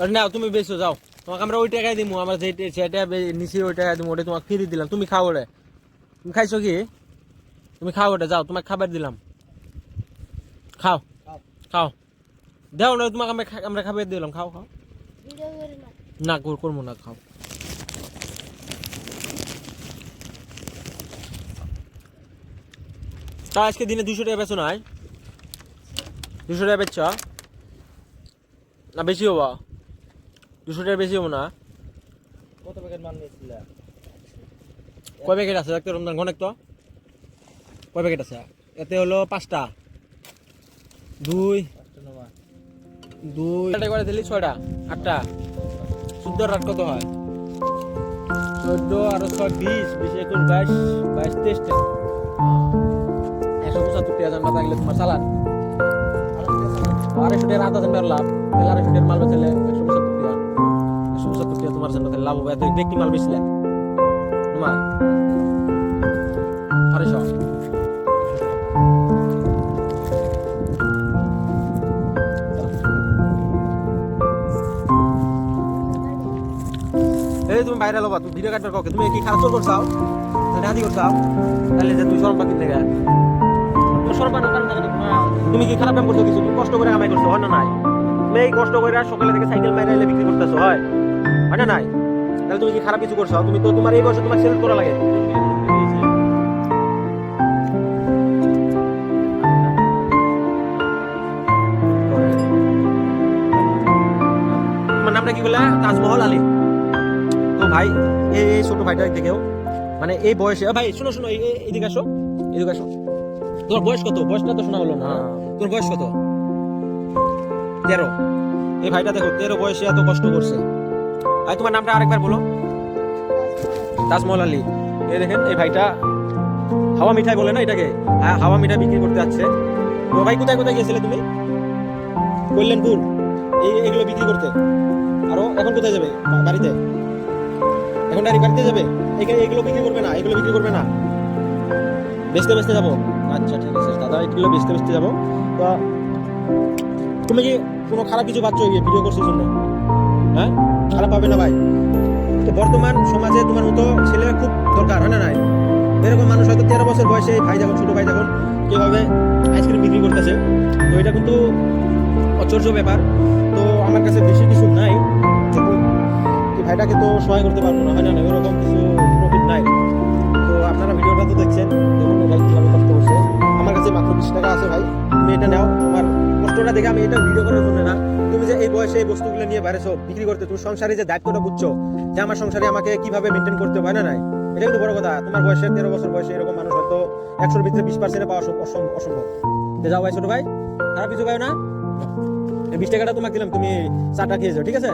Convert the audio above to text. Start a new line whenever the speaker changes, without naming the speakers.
আর না তুমি বেশো যাও, তোমাকে আমরা ওই টাকায় দিমু, আমরা সেটা নিচে ওই টাকায় দিমু, ওটা তোমাকে ফ্রি দিলাম, তুমি খাও ওটা। তুমি খাইছো কি? তুমি খাও ওটা, যাও তোমাকে খাবার দিলাম, খাও খাও। দেও না তোমাকে আমরা খাবার দিলাম, খাও খাও। না করবো না, খাও। তা আজকে দিনে 200 টাকা বেচো নাই? 200 টাকা বেচছ না? বেশি হবো, 200 টাকা বেশি হবো না?
কত প্যাকেট মাল নিয়েছিল?
কয় প্যাকেট আছে দেখতে রমজান ঘনেক তো? কয় প্যাকেট আছে? এতে হলো 5টা, 2 করে দিলি 6টা, 8টা, 14 রাত কত হয়? 14 আর 6 20, 20 21 22 22 23 টা, 175 টাকা জানবা থাকলে তোমার চালান। 250 টাকা রাত আছে লাভ, তাহলে 250 টাকার মাল বেচলে 175 টাকা, 175 টাকা তোমার জন্য তাহলে লাভ হবে। এত ব্যক্তি মাল বেচলে তোমার 250। এই তুমি বাইরে লবা, তুমি ভিডিও কাটবার কাউকে, তুমি কি খারাপ চোর করছাও? হাতি করছাও? তাহলে যে তুই শরম পাতি থেকে শরম পানোর কারণ থাকে না। তুমি কি খারাপ কাম করছো? কিছু তুমি কষ্ট করে কামাই করছো, হয় না নাই? তুমি এই কষ্ট করে সকালে থেকে সাইকেল মাইরা এলে বিক্রি করতেছো, হয় না নাই? তাহলে তুমি কি খারাপ কিছু করছো? তুমি তো তোমার এই বয়সে তোমার সেল করা লাগে। তোমার নামটা কি বলে? তাজমহল আলী। তো ভাই এই ছোট ভাইটা থেকেও মানে এই বয়সে, ভাই শোনো শোনো, এদিকে আসো, এদিকে আসো। তোমার বয়স কত? বয়সটা তো শোনা হলো না। তোর বয়স কত? 13। এই ভাইটা দেখো 13 বয়সে এত কষ্ট করছে। ভাই তোমার নামটা আরেকবার বলো। তাজমহল আলী। এই দেখেন এই ভাইটা হাওয়া মিঠাই বলে না এটাকে, হাওয়া মিঠাই বিক্রি করতে যাচ্ছে। তো ভাই কোথায় কোথায় গিয়েছিলে তুমি? কল্যাণপুর এগুলো বিক্রি করতে। আরো এখন কোথায় যাবে? বাড়িতে? এখন ডাইরেক্ট বাড়িতে যাবে? এগুলো বিক্রি করবে না? এগুলো বিক্রি করবে না, বেচতে বেচতে যাবো? আচ্ছা ঠিক আছে দাদা, এগুলো বেচতে বেচতে যাবো। তো তুমি কি কোনো খারাপ কিছু পাচ্ছ ভিডিও করছিস জন্য? হ্যাঁ, খারাপ পাবে না ভাই। তো বর্তমান সমাজে তোমার মতো ছেলে খুব দরকার, হয় না নাই? এরকম মানুষ হয়তো 13 বছর বয়সে ভাই যখন, ছোট ভাই যখন কিভাবে আইসক্রিম বিক্রি করতেছে, তো এটা কিন্তু আশ্চর্য ব্যাপার। তো আমার কাছে বেশি কিছু নাই, এই ভাইটাকে তো সহায় করতে পারবো না, হয় না? ওরকম কিছু প্রফিট নাই। তো আপনারা ভিডিওটা তো দেখছেন, দেখুন ভাই কিভাবে কষ্ট করছে। আমার কাছে মাত্র 20 টাকা আছে ভাই, তুমি এটা নাও। তোমার কষ্টটা দেখে আমি এটা ভিডিও করার জন্য না, তুমি যে এই বয়সে এই বস্তুগুলো নিয়ে বাইরেছো বিক্রি করতে, তুমি সংসারে যে দায়িত্বটা বুঝছো যে আমার সংসারে আমাকে কিভাবে মেনটেন করতে হয়, না নাই? এটা কিন্তু বড় কথা। তোমার বয়সে 13 বছর বয়সে এরকম মানুষ হয়তো 100-র ভিতরে 20% পাওয়া অসম্ভব। যাও ভাই ছোট ভাই, খারাপ কিছু পাই না। 20 টাকাটা তোমাকে দিলাম, তুমি চাটা খেয়ে যাও, ঠিক আছে?